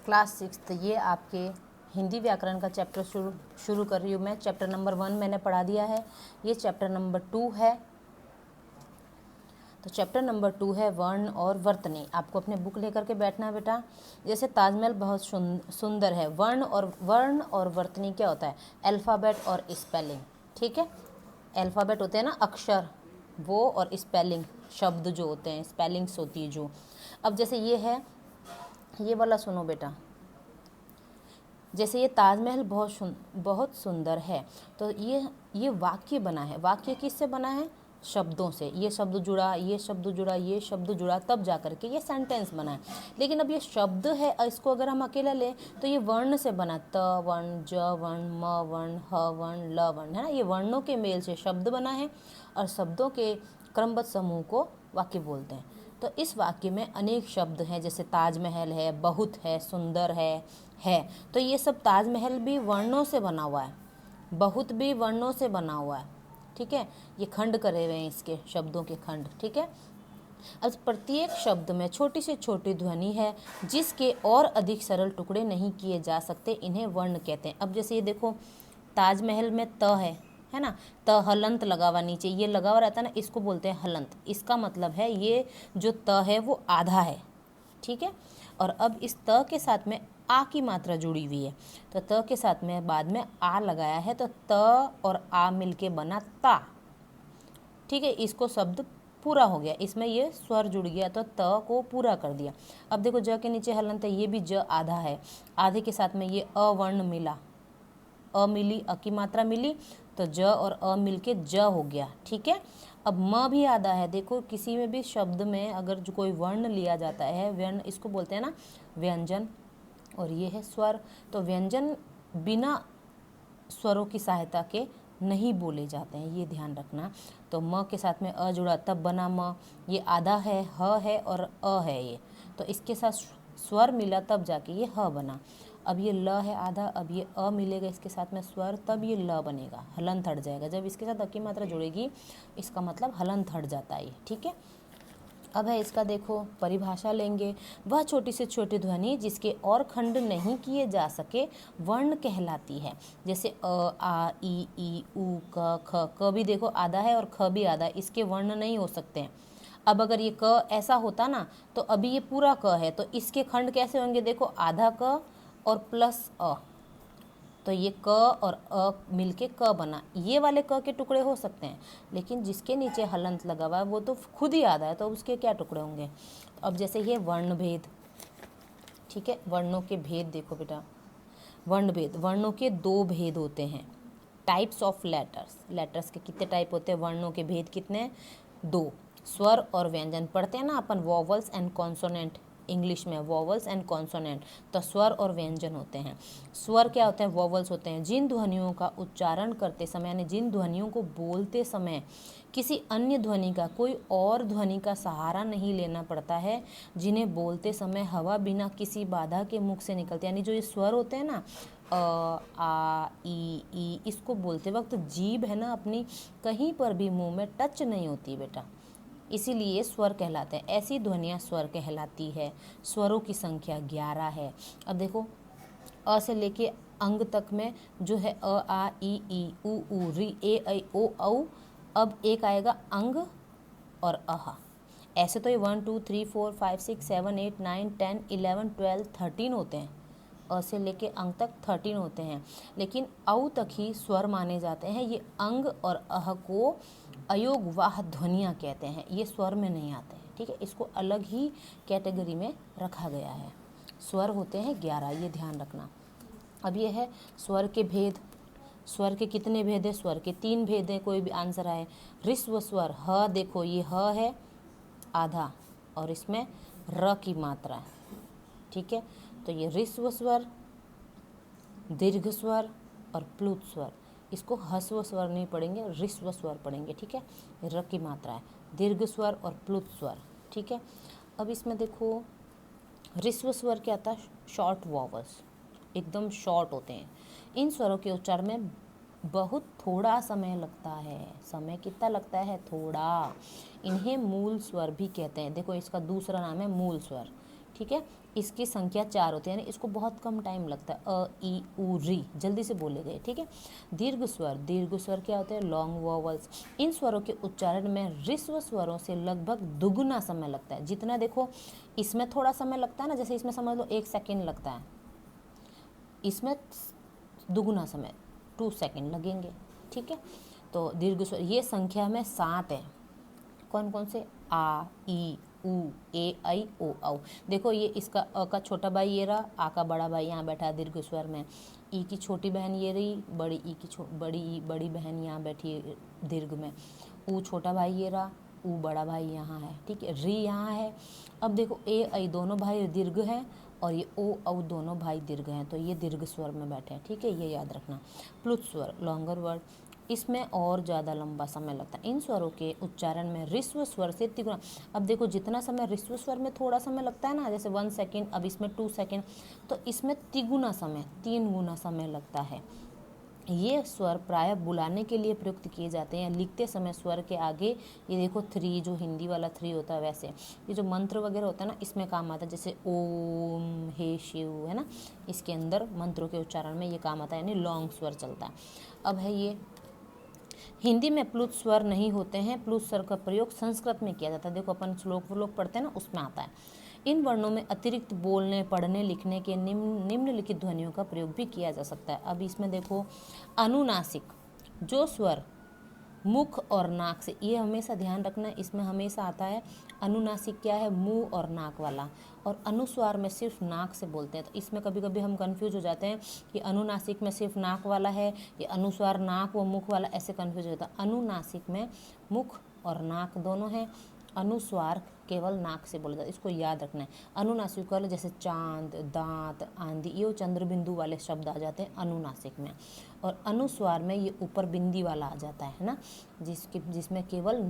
Class 6 ये आपके हिंदी व्याकरण का चैप्टर शुरू कर रही हूँ मैं। चैप्टर नंबर 1 मैंने पढ़ा दिया है, ये चैप्टर नंबर 2 है। तो चैप्टर नंबर 2 है वर्ण और वर्तनी। आपको अपने बुक लेकर के बैठना है बेटा। जैसे ताजमहल बहुत सुंदर है। वर्ण और वर्तनी क्या होता है? अल्फ़ाबेट और स्पेलिंग। ठीक है, अल्फ़ाबेट होते हैं ना अक्षर, वो, और स्पेलिंग शब्द जो होते हैं, स्पेलिंग्स होती है जो। अब जैसे ये है, ये वाला सुनो बेटा। जैसे ये ताजमहल बहुत सुंदर है, तो ये वाक्य बना है। वाक्य किससे बना है? शब्दों से। ये शब्द जुड़ा, ये शब्द जुड़ा, ये शब्द जुड़ा, तब जा करके ये सेंटेंस बना है। लेकिन अब ये शब्द है, इसको अगर हम अकेला लें तो ये वर्ण से बना। त वर्ण, ज वर्ण, म वर्ण, ह वर्ण, ल वर्ण, है ना। ये वर्णों के मेल से शब्द बना है और शब्दों के क्रमबद्ध समूह को वाक्य बोलते हैं। तो इस वाक्य में अनेक शब्द हैं, जैसे ताजमहल है, बहुत है, सुंदर है। तो ये सब, ताजमहल भी वर्णों से बना हुआ है, बहुत भी वर्णों से बना हुआ है। ठीक है, ये खंड करे हुए हैं, इसके शब्दों के खंड। ठीक है, अब प्रत्येक शब्द में छोटी से छोटी ध्वनि है जिसके और अधिक सरल टुकड़े नहीं किए जा सकते, इन्हें वर्ण कहते हैं। अब जैसे ये देखो, ताजमहल में त है ना, त हलंत लगा हुआ नीचे, ये लगा हुआ रहता है ना, इसको बोलते हैं हलंत। इसका मतलब है ये जो त है वो आधा है। ठीक है, और अब इस त के साथ में आ की मात्रा जुड़ी हुई है, तो त के साथ में बाद में आ लगाया है, तो त और आ मिलके बना ता। ठीक है, इसको शब्द पूरा हो गया, इसमें ये स्वर जुड़ गया, तो त को पूरा कर दिया। अब देखो, ज के नीचे हलंत है, ये भी ज आधा है, आधे के साथ में ये अवर्ण मिला, अ मिली, अ की मात्रा मिली, तो ज और अ मिलके ज हो गया। ठीक है, अब म भी आधा है। देखो, किसी में भी शब्द में अगर जो कोई वर्ण लिया जाता है, वर्ण, इसको बोलते हैं ना व्यंजन, और ये है स्वर। तो व्यंजन बिना स्वरों की सहायता के नहीं बोले जाते हैं, ये ध्यान रखना। तो म के साथ में अ जुड़ा तब बना म, ये आधा है, ह है और अ है ये, तो इसके साथ स्वर मिला तब जाके ये ह बना। अब ये ल है आधा, अब ये अ मिलेगा इसके साथ में स्वर, तब ये ल बनेगा, हलंत हट जाएगा। जब इसके साथ अ की मात्रा जुड़ेगी, इसका मतलब हलंत हट जाता है। ठीक है, अब है इसका, देखो परिभाषा लेंगे। वह छोटी से छोटी ध्वनि जिसके और खंड नहीं किए जा सके वर्ण कहलाती है। जैसे अ, आ, ई, उ, क भी देखो आधा है और ख भी आधा है, इसके वर्ण नहीं हो सकते हैं। अब अगर ये क ऐसा होता ना, तो अभी ये पूरा क है, तो इसके खंड कैसे होंगे? देखो, आधा क और प्लस अ, तो ये क और अ मिलके क बना। ये वाले क के टुकड़े हो सकते हैं, लेकिन जिसके नीचे हलंत लगा हुआ है वो तो खुद ही आधा है, तो उसके क्या टुकड़े होंगे? अब जैसे ये वर्ण भेद। ठीक है, वर्णों के भेद देखो बेटा, वर्ण भेद, वर्णों के 2 भेद होते हैं। टाइप्स ऑफ लेटर्स, लेटर्स के कितने टाइप होते हैं? वर्णों के भेद कितने? 2। स्वर और व्यंजन पढ़ते हैं ना अपन, वॉवल्स एंड कॉन्सोनेंट, इंग्लिश में वॉवल्स एंड कॉन्सोनेंट, तो स्वर और व्यंजन होते हैं। स्वर क्या होते हैं? वॉवल्स होते हैं जिन ध्वनियों का उच्चारण करते समय, यानी जिन ध्वनियों को बोलते समय किसी अन्य ध्वनि का, कोई और ध्वनि का सहारा नहीं लेना पड़ता है, जिन्हें बोलते समय हवा बिना किसी बाधा के मुख से निकलते, यानी जो ये स्वर होते हैं ना, अ, आ, ई, इसको बोलते वक्त जीभ है ना अपनी कहीं पर भी मुंह में टच नहीं होती बेटा, इसीलिए स्वर कहलाते हैं। ऐसी ध्वनियाँ स्वर कहलाती है। स्वरों की संख्या 11 है। अब देखो, अ से लेके अंग तक में जो है अ, आ, ई, उ, री, ए, ऐ, ओ, औ। अब एक आएगा अंग और अह। ऐसे तो ये 1 2 3 4 5 6 7 8 9 10 11 12 13 होते हैं, अ से लेके अंग तक 13 होते हैं, लेकिन औ तक ही स्वर माने जाते हैं। ये अंग और अह को अयोगवाह ध्वनियाँ कहते हैं, ये स्वर में नहीं आते हैं। ठीक है, इसको अलग ही कैटेगरी में रखा गया है। स्वर होते हैं 11, ये ध्यान रखना। अब ये है स्वर के भेद। स्वर के कितने भेद है? स्वर के 3 भेद हैं, कोई भी आंसर आए। ऋस्व स्वर, ह देखो, ये ह है आधा और इसमें र की मात्रा है। ठीक है, तो ये ऋस्व स्वर, दीर्घ स्वर और प्लुत स्वर। इसको ह्स्व स्वर नहीं पढ़ेंगे, ऋस्व स्वर पढ़ेंगे। ठीक है, र की मात्रा है, दीर्घ स्वर और प्लुत स्वर। ठीक है, अब इसमें देखो, ऋस्व स्वर क्या था? शॉर्ट वॉवल्स, एकदम शॉर्ट होते हैं। इन स्वरों के उच्चारण में बहुत थोड़ा समय लगता है। समय कितना लगता है? थोड़ा। इन्हें मूल स्वर भी कहते हैं। देखो, इसका दूसरा नाम है मूल स्वर। ठीक है। इसकी संख्या 4 होती है, यानी इसको बहुत कम टाइम लगता है। अ, ई, उ, री जल्दी से बोले गए, ठीक है। दीर्घ स्वर क्या होते हैं? Long vowels. इन स्वरों के उच्चारण में ह्रस्व स्वरों से लगभग दुगुना समय लगता है। जितना देखो इसमें थोड़ा समय लगता है ना, जैसे इसमें समझ लो 1 सेकेंड लगता है, इसमें दुगुना समय 2 सेकेंड लगेंगे, ठीक है। तो दीर्घ स्वर ये संख्या में 7 है। कौन कौन से? आ, ई, उ, ए, ऐ, ओ, औ। देखो ये इसका अ का छोटा भाई ये रहा, आ का बड़ा भाई यहाँ बैठा है दीर्घ स्वर में, ई की छोटी बहन ये रही, बड़ी ई की बड़ी बहन यहाँ बैठी है दीर्घ में, ऊ छोटा भाई ये रहा, ऊ बड़ा भाई यहाँ है, ठीक है। री यहाँ है। अब देखो ए, ऐ दोनों भाई दीर्घ हैं और ये ओ, औ दोनों भाई दीर्घ हैं, तो ये दीर्घ स्वर में बैठे हैं, ठीक है, ये याद रखना। प्लुत स्वर लॉन्गर वर्ड, इसमें और ज़्यादा लंबा समय लगता है। इन स्वरों के उच्चारण में ह्रस्व स्वर से तिगुना। अब देखो जितना समय ह्रस्व स्वर में थोड़ा समय लगता है ना, जैसे 1 सेकेंड, अब इसमें 2 सेकेंड, तो इसमें तिगुना समय 3 गुना समय लगता है। ये स्वर प्रायः बुलाने के लिए प्रयुक्त किए जाते हैं। लिखते समय स्वर के आगे ये देखो 3, जो हिंदी वाला 3 होता है, वैसे ये जो मंत्र वगैरह होता है ना, इसमें काम आता है, जैसे ओम, हे शिव, है ना, इसके अंदर मंत्रों के उच्चारण में ये काम आता है, यानी लॉन्ग स्वर चलता है। अब है ये हिंदी में प्लुत स्वर नहीं होते हैं। प्लुत स्वर का प्रयोग संस्कृत में किया जाता है। देखो अपन श्लोक पढ़ते हैं ना, उसमें आता है। इन वर्णों में अतिरिक्त बोलने, पढ़ने, लिखने के निम्नलिखित ध्वनियों का प्रयोग भी किया जा सकता है। अब इसमें देखो अनुनासिक, जो स्वर मुख और नाक से, ये हमेशा ध्यान रखना, इसमें हमेशा आता है अनुनासिक क्या है? मुंह और नाक वाला, और अनुस्वार में सिर्फ नाक से बोलते हैं। तो इसमें कभी कभी हम कंफ्यूज हो जाते हैं कि अनुनासिक में सिर्फ नाक वाला है, ये अनुस्वार नाक व मुख वाला, ऐसे कंफ्यूज होता है। अनुनासिक में मुख और नाक दोनों हैं, अनुस्वार केवल नाक से बोला जाता है, इसको याद रखना है। अनुनासिक वाले जैसे चांद, दांत, आंधी, ये चंद्र बिंदु वाले शब्द आ जाते हैं अनुनासिक में, और अनुस्वार में ये ऊपर बिंदी वाला आ जाता है ना, जिसमें केवल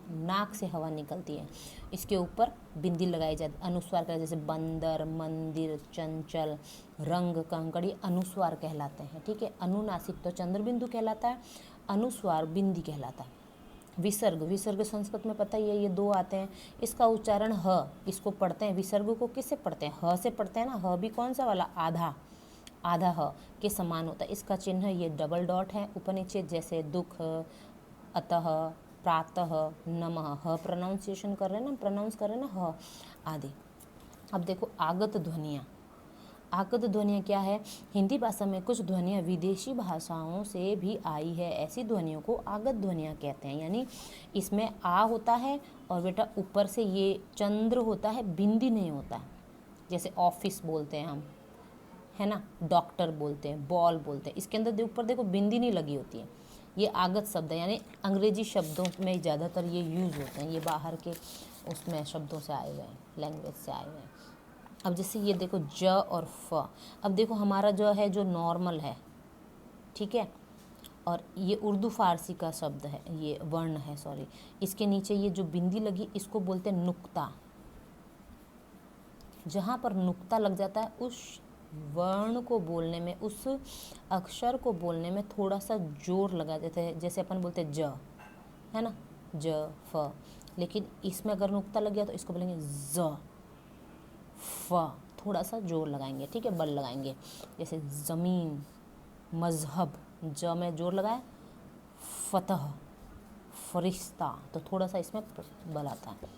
नाक से हवा निकलती है, इसके ऊपर बिंदी लगाई जाती है। अनुस्वार का जैसे बंदर, मंदिर, चंचल, रंग, कंकड़, ये अनुस्वार कहलाते हैं, ठीक है। अनुनासिक तो चंद्र बिंदु कहलाता है, अनुस्वार बिंदी कहलाता है। विसर्ग संस्कृत में पता ही है, ये 2 आते हैं। इसका उच्चारण ह, इसको पढ़ते हैं, विसर्ग को किससे पढ़ते हैं? ह से पढ़ते हैं ना। ह भी कौन सा वाला? आधा ह के समान होता है। इसका चिन्ह ये डबल डॉट है ऊपर नीचे, जैसे दुख, अतः, प्रातः, नमः, ह प्रोनाउंसिएशन कर रहे हैं ना, प्रोनाउंस कर रहे हैं ना, ह आदि। अब देखो आगत ध्वनियाँ। आगत ध्वनियाँ क्या है? हिंदी भाषा में कुछ ध्वनियाँ विदेशी भाषाओं से भी आई है, ऐसी ध्वनियों को आगत ध्वनियाँ कहते हैं। यानी इसमें आ होता है और बेटा ऊपर से ये चंद्र होता है, बिंदी नहीं होता है। जैसे ऑफिस बोलते हैं हम, है ना, डॉक्टर बोलते हैं, बॉल बोलते हैं, इसके अंदर ऊपर देखो बिंदी नहीं लगी होती है। ये आगत शब्द है, यानी अंग्रेजी शब्दों में ज़्यादातर ये यूज़ होते हैं, ये बाहर के उसमें शब्दों से आए हुए हैं, लैंग्वेज से आए हुए हैं। अब जैसे ये देखो ज और फ, अब देखो हमारा जो है जो नॉर्मल है, ठीक है, और ये उर्दू फारसी का शब्द है, ये वर्ण है, सॉरी, इसके नीचे ये जो बिंदी लगी इसको बोलते हैं नुक्ता। जहाँ पर नुक्ता लग जाता है उस वर्ण को बोलने में, उस अक्षर को बोलने में थोड़ा सा जोर लगा देते हैं, जैसे अपन बोलते हैं ज, है ना, ज, फ, लेकिन इसमें अगर नुक्ता लग गया तो इसको बोलेंगे ज, फ, थोड़ा सा जोर लगाएंगे, ठीक है, बल लगाएंगे। जैसे ज़मीन, मजहब, ज में जोर लगाए, फतह, फरिश्ता, तो थोड़ा सा इसमें बल आता है।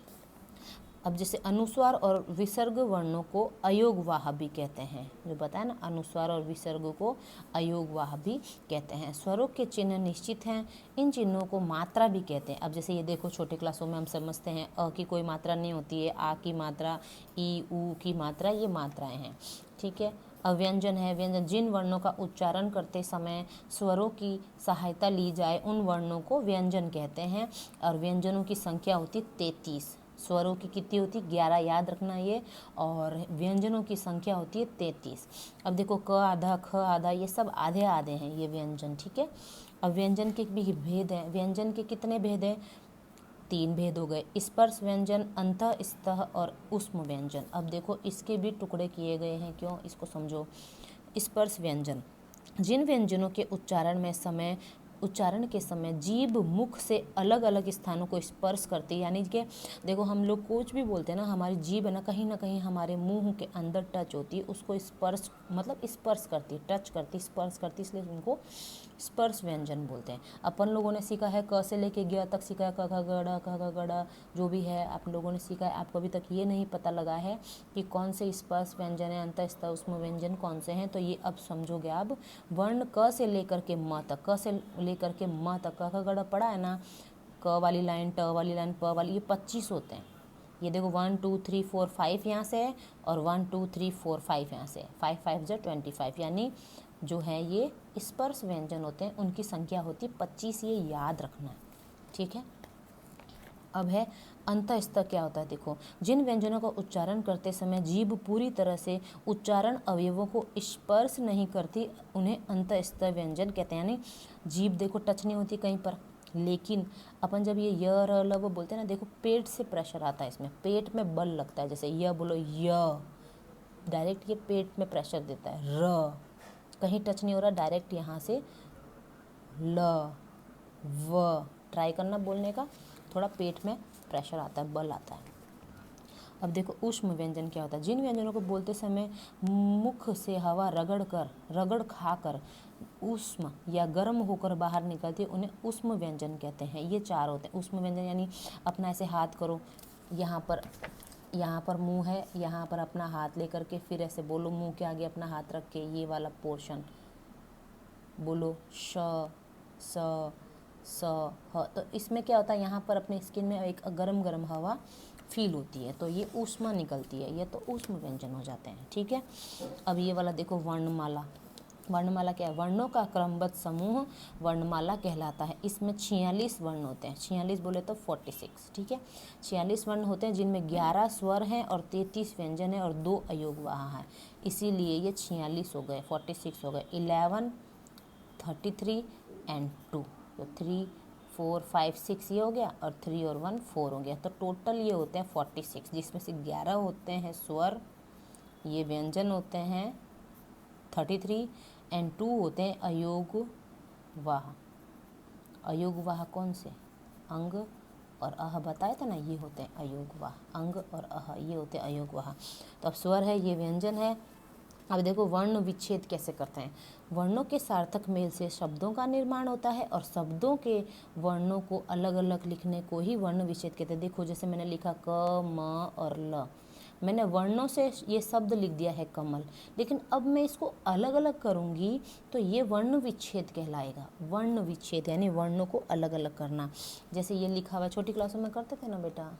अब जैसे अनुस्वार और विसर्ग वर्णों को अयोगवाह भी कहते हैं, जो बताया ना, अनुस्वार और विसर्ग को अयोगवाह भी कहते हैं। स्वरों के चिन्ह निश्चित हैं, इन चिन्हों को मात्रा भी कहते हैं। अब जैसे ये देखो छोटे क्लासों में हम समझते हैं अ की कोई मात्रा नहीं होती है, आ की मात्रा, ई, ऊ की मात्रा, ये मात्राएं हैं, ठीक है। अव्यंजन है, व्यंजन, जिन वर्णों का उच्चारण करते समय स्वरों की सहायता ली जाए उन वर्णों को व्यंजन कहते हैं, और व्यंजनों की संख्या होती 33। स्वरों की कितनी होती? 11, याद रखना ये, और व्यंजनों की संख्या होती है 33। अब देखो क आधा, ख आधा, ये सब आधे आधे हैं ये व्यंजन, ठीक है। अब व्यंजन के भी भेद हैं। व्यंजन के कितने भेद हैं? 3 भेद हो गए, स्पर्श व्यंजन, अंतः, स्तः और ऊष्म व्यंजन। अब देखो इसके भी टुकड़े किए गए हैं, क्यों, इसको समझो। स्पर्श व्यंजन, जिन व्यंजनों के उच्चारण में समय उच्चारण के समय जीभ मुख से अलग अलग स्थानों को स्पर्श करती है, यानी कि देखो हम लोग कुछ भी बोलते हैं ना, हमारी जीभ है ना कहीं हमारे मुंह के अंदर टच होती है, उसको स्पर्श मतलब स्पर्श करती है, टच करती, स्पर्श करती, इसलिए उनको स्पर्श व्यंजन बोलते हैं। अपन लोगों ने सीखा है क से लेके ग तक सीखा है, क ख ग जो भी है आप लोगों ने सीखा है। आपको अभी तक ये नहीं पता लगा है कि कौन से स्पर्श व्यंजन है, अंतःस्थ ऊष्म व्यंजन कौन से हैं, तो ये अब समझोगे आप। वर्ण क से लेकर के म तक, क से लेकर के म तक, क ख ग पढ़ा है ना, क वाली लाइन, ट वाली लाइन, प वाली, ये 25 होते हैं। ये देखो 1 2 3 4 5 यहाँ से है और 1 2 3 4 5 यहाँ से है, 5 5 जा 25, यानी जो है ये स्पर्श व्यंजन होते हैं, उनकी संख्या होती है 25, ये याद रखना है, ठीक है। अब है अंतःस्थ क्या होता है, देखो जिन व्यंजनों का उच्चारण करते समय जीभ पूरी तरह से उच्चारण अवयवों को स्पर्श नहीं करती, उन्हें अंतःस्थ व्यंजन कहते हैं। यानी जीभ देखो टच नहीं होती कहीं पर, लेकिन अपन जब ये य र ल वो बोलते हैं ना, देखो पेट से प्रेशर आता है, इसमें पेट में बल लगता है, जैसे य बोलो य, डायरेक्ट ये पेट में प्रेशर देता है। र कहीं टच नहीं हो रहा, डायरेक्ट यहाँ से ल व, ट्राई करना बोलने का, थोड़ा पेट में प्रेशर आता है, बल आता है। अब देखो ऊष्म व्यंजन क्या होता है, जिन व्यंजनों को बोलते समय मुख से हवा रगड़ खाकर ऊष्म या गर्म होकर बाहर निकलती है, उन्हें ऊष्म व्यंजन कहते हैं। ये 4 होते हैं ऊष्म व्यंजन, यानी अपना ऐसे हाथ करो, यहाँ पर मुंह है, यहाँ पर अपना हाथ लेकर के फिर ऐसे बोलो, मुंह के आगे अपना हाथ रख के ये वाला पोर्शन बोलो, श स स ह। तो इसमें क्या होता है, यहाँ पर अपने स्किन में एक गरम हवा फील होती है, तो ये ऊष्मा निकलती है, ये तो ऊष्म व्यंजन हो जाते हैं, ठीक है। अब ये वाला देखो वर्णमाला, वर्णमाला क्या है, वर्णों का क्रमबद्ध समूह वर्णमाला कहलाता है। इसमें 46 वर्ण होते हैं, 46 बोले तो 46, ठीक है। 46 वर्ण होते हैं, जिनमें 11 स्वर हैं और 33 व्यंजन है और 2 अयोगवाह हैं, इसीलिए ये 46 हो गए, 46 हो गए। 11 33 एंड 2, तो 3 4 5 6 ये हो गया, और 3 और 1 4 हो गया, तो टोटल ये होते हैं 46, जिसमें से 11 होते हैं स्वर, ये व्यंजन होते हैं 33 एंड 2 होते हैं अयोगवाह। अयोगवाह कौन से, अंग और अह बताए थे ना, ये होते हैं अयोगवाह, अंग और अह ये होते हैं अयोगवाह। तो अब स्वर है, ये व्यंजन है। अब देखो वर्ण विच्छेद कैसे करते हैं। वर्णों के सार्थक मेल से शब्दों का निर्माण होता है और शब्दों के वर्णों को अलग अलग लिखने को ही वर्ण विच्छेद कहते हैं। देखो जैसे मैंने लिखा क म और ल, मैंने वर्णों से ये शब्द लिख दिया है कमल, लेकिन अब मैं इसको अलग अलग करूँगी तो ये वर्ण विच्छेद कहलाएगा। वर्ण विच्छेद यानी वर्णों को अलग अलग करना। जैसे ये लिखा हुआ छोटी क्लासों में करते थे ना बेटा,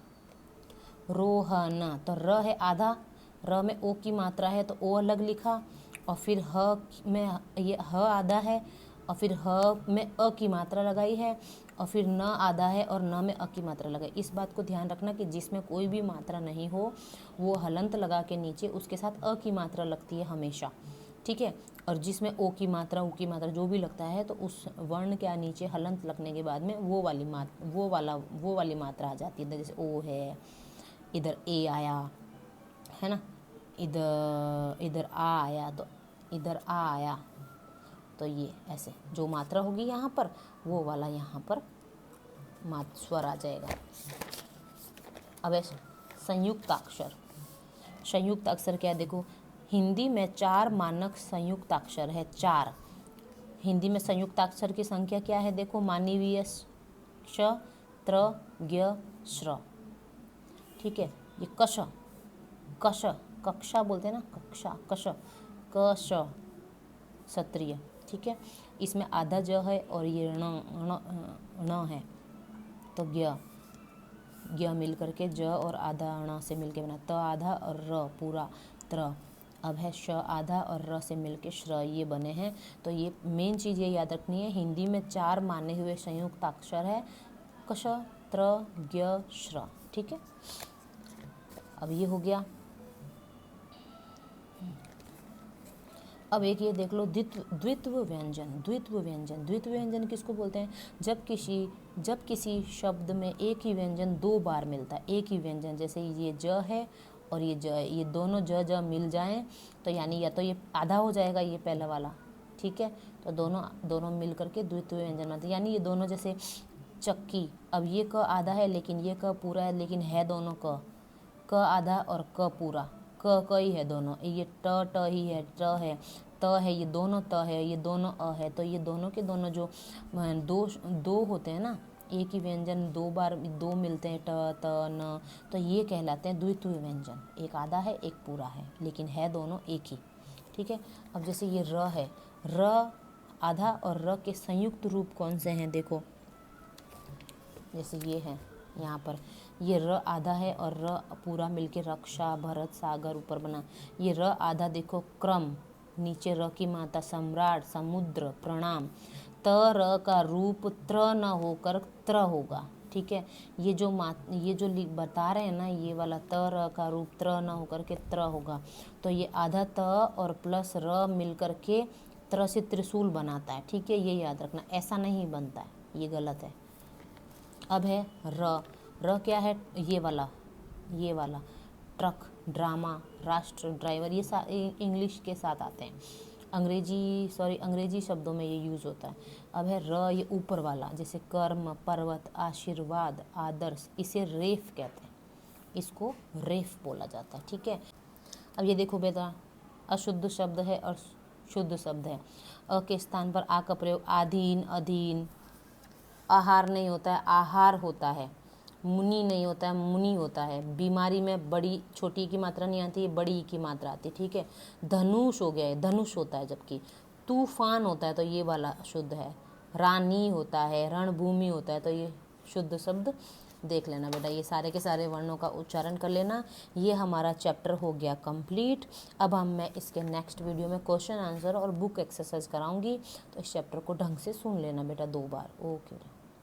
रोहन, तो र है आधा, र में ओ की मात्रा है तो ओ अलग लिखा, और फिर ह में ये ह आधा है और फिर ह में अ की मात्रा लगाई है, और फिर न आधा है और न में अ की मात्रा लगाई। इस बात को ध्यान रखना कि जिसमें कोई भी मात्रा नहीं हो वो हलंत लगा के नीचे उसके साथ अ की मात्रा लगती है हमेशा, ठीक है। और जिसमें ओ की मात्रा ऊ की मात्रा जो भी लगता है तो उस वर्ण के नीचे हलंत लगने के बाद में वो वाली मात्रा आ जाती है। जैसे ओ है, इधर ए आया है ना, इधर आ आया, तो इधर आ आया, तो ये ऐसे जो मात्रा होगी यहाँ पर वो वाला यहाँ पर स्वर आ जाएगा। अब ऐसे संयुक्त अक्षर, संयुक्त अक्षर क्या है, देखो हिंदी में 4 मानक संयुक्त अक्षर है, 4। हिंदी में संयुक्त अक्षर की संख्या क्या है, देखो मानवीय श त्र ज्ञ श्र, ठीक है। ये कश, कश कक्षा बोलते हैं ना, कक्षा कश, कश क्षत्रिय, ठीक है। इसमें आधा ज है और ये ण है, तो ज्ञ मिल करके ज और आधा ण से मिलके बना, त आधा और र पूरा त्र। अब है श आधा और र से मिलके श्र, ये बने हैं। तो ये मेन चीज़ ये याद रखनी है, हिंदी में 4 माने हुए संयुक्त अक्षर है, कश त्र ज्ञ श्र, ठीक है। अब ये हो गया। अब एक ये देख लो द्वित्व व्यंजन। द्वित्व व्यंजन किसको बोलते हैं, जब किसी शब्द में एक ही व्यंजन 2 बार मिलता है, एक ही व्यंजन, जैसे ये ज है और ये ज है, ये दोनों ज मिल जाएं तो यानी या तो ये आधा हो जाएगा, ये पहला वाला ठीक है। तो दोनों दोनों मिल करके द्वितीय व्यंजन बनते हैं। यानी ये दोनों जैसे चक्की, अब ये क आधा है लेकिन ये क पूरा है, लेकिन है दोनों क आधा और क पूरा, क ही है दोनों, ये ट ही है, त है, ये दोनों त है, ये दोनों अ है। तो ये दोनों के दोनों जो दो होते हैं ना, एक ही व्यंजन दो बार दो मिलते हैं, ट त न, तो ये कहलाते हैं द्वितीय व्यंजन। एक आधा है एक पूरा है, लेकिन है दोनों एक ही, ठीक है। अब जैसे ये र है, र आधा और र के संयुक्त रूप कौन से हैं, देखो जैसे ये है यहाँ पर, ये र आधा है और र पूरा मिलके रक्षा, भरत, सागर ऊपर बना। ये र आधा देखो क्रम, नीचे र की मात्रा सम्राट, समुद्र, प्रणाम। त र का रूप त्र न होकर त्र होगा, ठीक है। ये जो बता रहे हैं ना, ये वाला त र का रूप त्र न होकर के त्र होगा। तो ये आधा त और प्लस र मिल करके त्र से त्रिशूल बनाता है, ठीक है। ये याद रखना, ऐसा नहीं बनता है, ये गलत है। अब है र क्या है, ये वाला ट्रक, ड्रामा, राष्ट्र, ड्राइवर, ये इंग्लिश के साथ आते हैं, अंग्रेजी शब्दों में ये यूज़ होता है। अब है र, ये ऊपर वाला, जैसे कर्म, पर्वत, आशीर्वाद, आदर्श, इसे रेफ कहते हैं, इसको रेफ बोला जाता है, ठीक है। अब ये देखो बेटा, अशुद्ध शब्द है और शुद्ध शब्द है। अ के स्थान पर आ का प्रयोग आधीन, अधीन। आहार नहीं होता है, आहार होता है। मुनि नहीं होता है, मुनि होता है। बीमारी में बड़ी छोटी की मात्रा नहीं आती है, बड़ी की मात्रा आती है, ठीक है। धनुष हो गया है, धनुष होता है। जबकि तूफान होता है तो ये वाला शुद्ध है। रानी होता है, रणभूमि होता है, तो ये शुद्ध शब्द देख लेना बेटा। ये सारे के सारे वर्णों का उच्चारण कर लेना। ये हमारा चैप्टर हो गया कंप्लीट। अब मैं इसके नेक्स्ट वीडियो में क्वेश्चन आंसर और बुक एक्सरसाइज कराऊंगी, तो इस चैप्टर को ढंग से सुन लेना बेटा 2 बार। ओके।